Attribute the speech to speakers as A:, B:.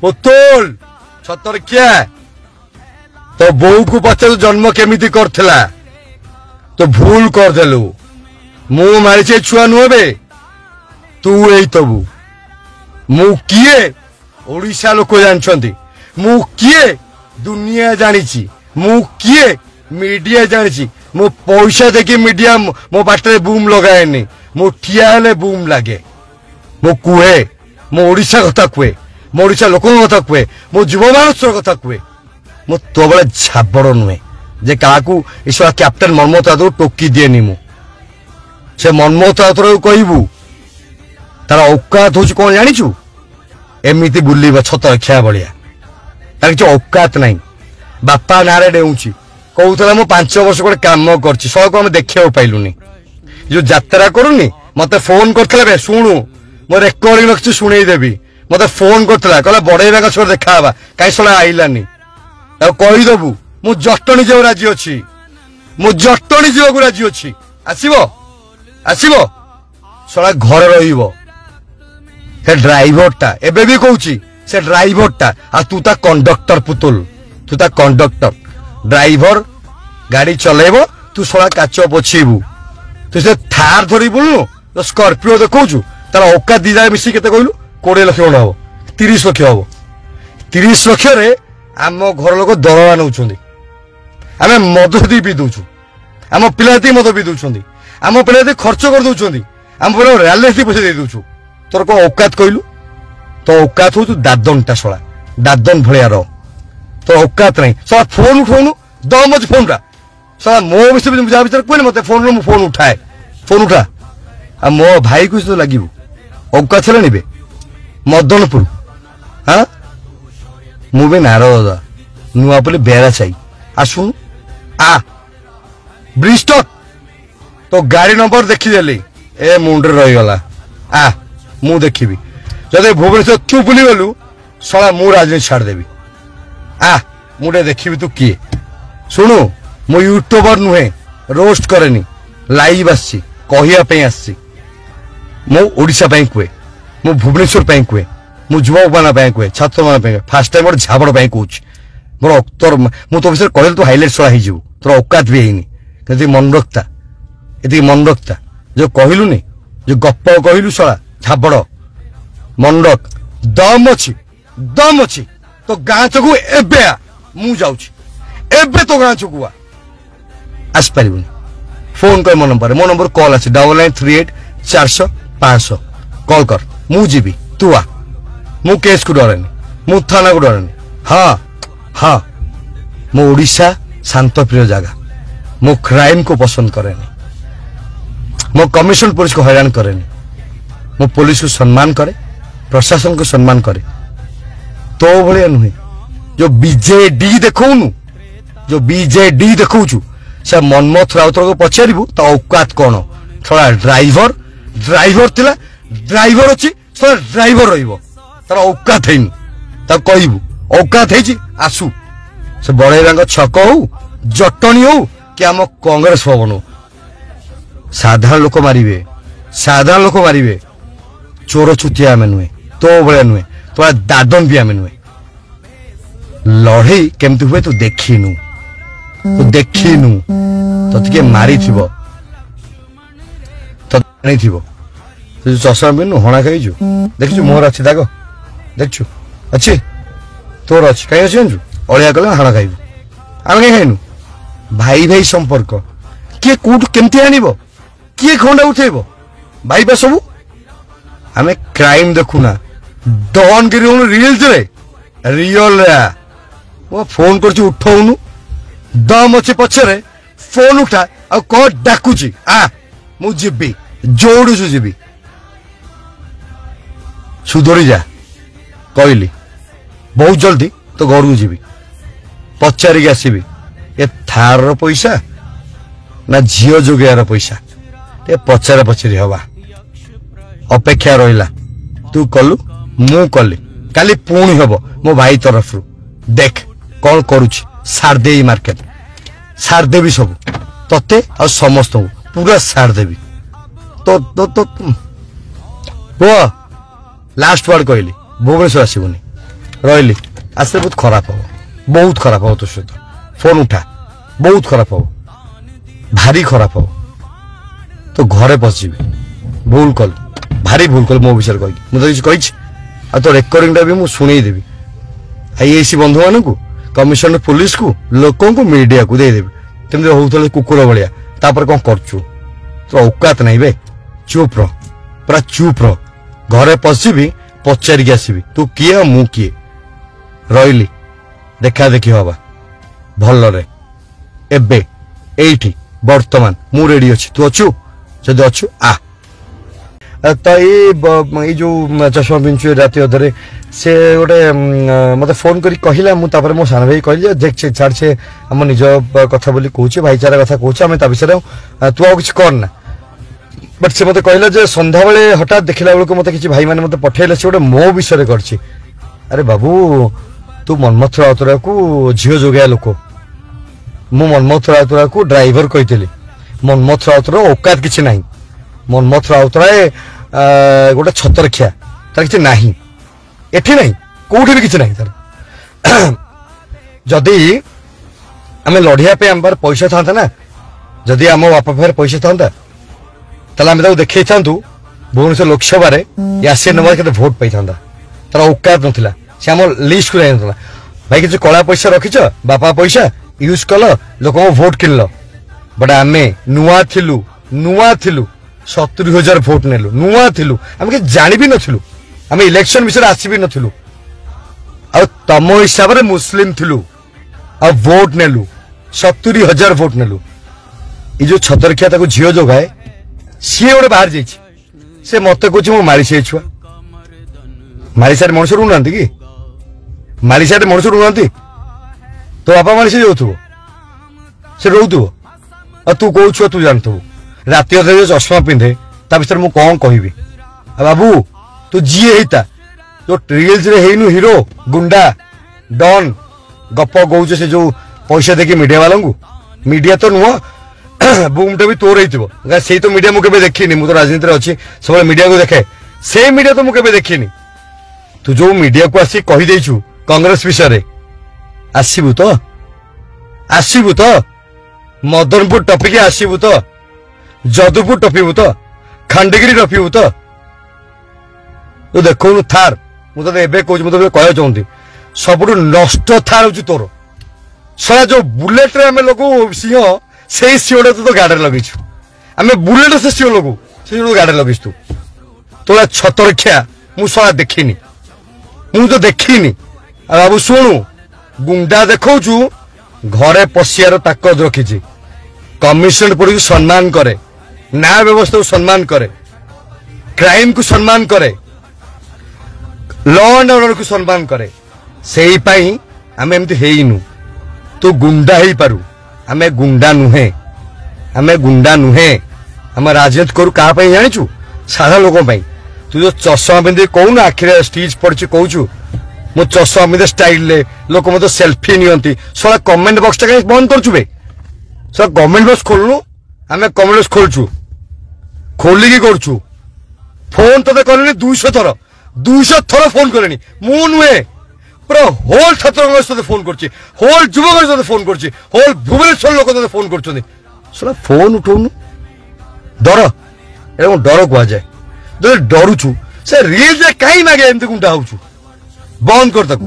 A: पुतुल छतर क्या तो बोऊ को पचार जन्म केमिति करथिला तो भूल कर देलु मु मारी छुआ नुहे तू यही तबु मु किए ओडिशा लोक जानछंती मु किए दुनिया जानिछि मु किए मीडिया जानिछि मु पैसा देखि मीडिया मो बाटे बूम लगाएनी मु ठिया हेले बूम लागे मु कुहे मो ओडिशा कथा कुहे मो ओडिशा लोक कथा कुहे मो युव मानुषर कथा कुहे मु तो बड़े झाबड़ नुहे जे काकू ईश्वर कैप्टेन मनमोहन राउत टोकी दिएनी मु से मनमोहन राउत कहबू तार औकात हूँ कौन जानिचु एमती बुलवा छत रखा भाया तार किसी औकात ना बापा ना डेऊँची कहूला मु 5 वर्ष गोटे कम कर देखा पाइलुनि जो यात्रा करूनी मत फोन कर शुणु मो रेकर्डिंग रखी शुणेदेवी मत फोन करता कहला बड़े गो देखा कहीं शा आईलानी कहीदेबू मु जटणी जा राजी अच्छी मु जटणी जावाक राजी अच्छी आसब आसब शला घर रे ड्राइवर टा एबे भी कहूची से ड्राइवर टा आ तू ता कंडक्टर पुतुल तू ता कंडक्टर ड्राइवर गाड़ी चलेबो तू शला काच पोछीबू तू से थार धरी बोलनु तो स्कॉर्पियो देखौछु तार औकात दीदा मिसी केते कहलु 20 लाख खंड हो 30 लाख हो 30 लाख रे आम घर लोक दरवा नौछंदी आमे मद दी पी दउछु आम पिलाती मद पी दउछंदी आम पिलाती खर्च कर दउछंदी आम पिला रैली पैसा दे दउछु तोर को औकात कहलु तो औकात हो तू दादन टा शला दादन भलिया रो तो औकात नहीं सला फोन उठौनु दम मज फोन रा सला मो विषय बुझा भीतर कोन मते फोन रो फोन उठाए फोन उठा आ मो भाई को तो लागिबो औकात छले निबे मदनपुर हां मु भी नारद नुआपल्ली बेरा चाई आसुन आ ब्रिस्टक तो गाड़ी नंबर देखीदेली ए मुंड रही गला आ मु देखी जदि भुवनेश्वर तू बुली गलु शला मु राजनीति छाड़देवी आ मुझे देखी तू किए शुणु मु यूट्यूबर नुहे रोस्ट करेनी लाइव आसी कहवाई आसी मु ओडिशा कहे मु भुवनेश्वर कहे मु युवक मान कहे छात्र मान फास्ट टाइम गोटे झाबड़ कहूँ मोर तोर मु तो विषय कहले तू हाइलाइट शला हो तोर औकात भी है मन रखता ये मन रखता जो कहलुनि जो गप कहलु शला झाबड़ मन रख दम अच्छी तो गाँ चकू एबे आ मु जाउछि एबे तो गाँ चकू आसपार फोन कर मो नंबर कॉल अच्छे 9938 400 500 कॉल कर मु जीवी तू आ मु केस को डरेनी मु थाना को डरेनी हाँ हाँ मो ओडिशा शांत प्रिय जगह मो क्राइम को पसंद करेनी मो कमिशन पुलिस को हैरान करेनी मो पुलिस को सम्मान करे प्रशासन को सम्मान करे तो भाया नुहे जो बीजेडी देखौनु जो बीजेडी देखौछु से मनमोहन राउत को पचारू तो औकात कौन थोड़ा ड्राइवर थिला ड्राइवर अच्छी थोड़ा ड्राइवर रहिबो तार औकात है कहबू औकात है आसु से बड़े छक हो जटणी हो कि आम कांग्रेस भवन हो साधारण लोक मारे चोर चुतिया आम नुहे तो भाया नुहे तो दादन भी आम नुहे लड़े केमती हुए तू देखीनु तो टे मारी तो चषमा पिन्नु हणा खाइजु देखु मोहर अच्छी दाग देखु अच्छी तोर अच्छी कहीं अच्छी जानू अलिया कले हाण खाइबु आम कहीं खाइनु भाई भाई संपर्क किए कौट केमती आनिबो किए खंडा उठेबो भाई बा सबू आमे क्राइम देखुना डन गिरी रिल्स रे रियल रे वो फोन कर उठौनु दम अच्छे पछरे फोन उठा आ कौन डाकुची आ मु जीबी जोड़ू जीबी सुधरी जा कहली बहुत जल्दी तो घर को जीवी पचारिक आसबि ए थार पैसा ना झील जोगार पैसा ते पचार पचरी हवा अपेक्षा रहा तू कलु मु कली काली पुणी हम मो भाई तरफ देख कौन करुछि सार दे मार्केट सार देवी सब तते आ समस्त पूरा सार देवी तो तो तो लास्ट वर्ड कहली भुवनेश्वर आसबुनि रही आसे बहुत खराब हम बहुत खराब हम तो सहित फोन उठा बहुत खराब हम भारी खराब हम तो घरे पशिबी भूल कल भारी भूल कल मो विषय कही मुझे किसी आ तो रेकर्डिंग भी मुझे शुणेदेवी आईएसी बंधु मान कमिशनर पुलिस को लोक मीडिया को देदेवी तमी होते कुकुर भाया तापर कौन करचु तो औकात नहीं बे चुप रह पूरा चुप रह घरे पशिबी पचारिक आसबि तू किए मु किए रही देखा देखी हवा भलरे एबे एठी वर्तमान मु रेडी अच्छी तू अच्छु जदि अच्छु आ तो ये जो चश्मा पिंचु राति अधरे से गोटे मत फोन करी कहला मुझे मो सान भाई कहली देख छाड़ से आम निज कथा बोली कहूँ भाईचारा कथा कहूँ आम ता विषय तू आ कि करना बट से मत कहला जे संध्या बेले हठात देखला बेलू मत किसी भाई मैंने मत पठेले से गोटे मो विषय करछि अरे बाबू तू मनमथ राउतरा को झील जोगाया लोक मु मनमथ राउतरा को ड्राइवर कही मनमथ राउतर औकात किसी ना मनमथ राउतरा गोटे छतरखिया तार किसी ना एठी नहीं कोठी भी किसी ना तार जदि आम लड़िया पे आम पैसा था ना जदि आम बापा पाखे पैसा था आम देखे था भुवनेश्वर लोकसभा आसिया नंबर के भोट पाई था तार औकात नाला से आम लिस्ट को जाना भाई किसी कला पैसा रखीच बापा पैसा यूज कल लोक भोट किनल बट आम नुआ थिलु 70,000 भोट नेलु नुआ थिलु आम के जानी भी नथिलु आम इलेक्शन विषय आसी भी नथिलु आ तम हिसाब रे मुस्लिम थिलु आ भोट नेलु 70,000 भोट नेलु ये जो छतरखिया ताको झियो जोगाए सी गोटे बाहर जाइए से मत कह मारी से छुआ मारी साइड मनुष्य रुना कि मारी साइड मनुष्य रुना तो बापा मारी से जाऊ से रोथु तू कौ छुआ तू जानथु राति अधे चश्मा पिंधे ता विषय मु कौन कहबी बाबू तू जी हेता जो रिल्स रे हेनु हीरो गुंडा डॉन गप गौच से जो पैसा देखी मीडिया वाला को मीडिया तो नुह बुमटा भी तोर ही से तो मीडिया मुझे देखनी मुझे राजनीति अच्छी सब मीडिया को देखे से मीडिया तो मुझे देखनी तू जो मीडिया को आसी कहीदेचु कांग्रेस विषय आसबु तो मदनपुर टपिक आसबु तो जदुपुर टपिबु तो खंडगिरी टपिबु तो देखो थार मुझे कहूँ कह चाहती सब नष्ट थार हूँ तोर सला जो बुलेट रे आम लोग सिंह से सिंह तो गाड़ी लगेचु आम बुलेट से सिंह लोग से गाड़ी लगे तू तोरा छतरखिया मुझा देखनी मुझे देखनी बाबू शुणु गुंडा देखु घरे पशियार ताकत रखी कमिशन पुलिस को सम्मान करे न्याय व्यवस्था को सम्मान करे क्राइम को सम्मान करे लॉ एंड ऑर्डर को सम्मान करे से आम एमती हेनु तू गुंडा ही पारू आमे गुंडा नुहे आम राजनीति करू क्या जाचु साधा लोक तू जो चश्मा पिंधि कहून आखिरे स्टिच पड़ी कहूँ मो चश्मा पिंधे स्टाइल लोक मत सेल्फी नियंती सला कमेंट बॉक्स टा कहीं बंद करचु बे सला कमेंट बॉक्स खोलनु आमे कमेंट बॉक्स खोलचु खोलिकी करचु फोन तो करें 200 थर फोन करें मु नुहे पूरा होल छात्र फोन कर होल युवक फोन कर होल भुवनेश्वर लोक फोन कर फोन उठाऊनु डर एवं डर कह जाए डरुचु से रिल कहीं मागे एमती गुंडा हो बंद कर ताकू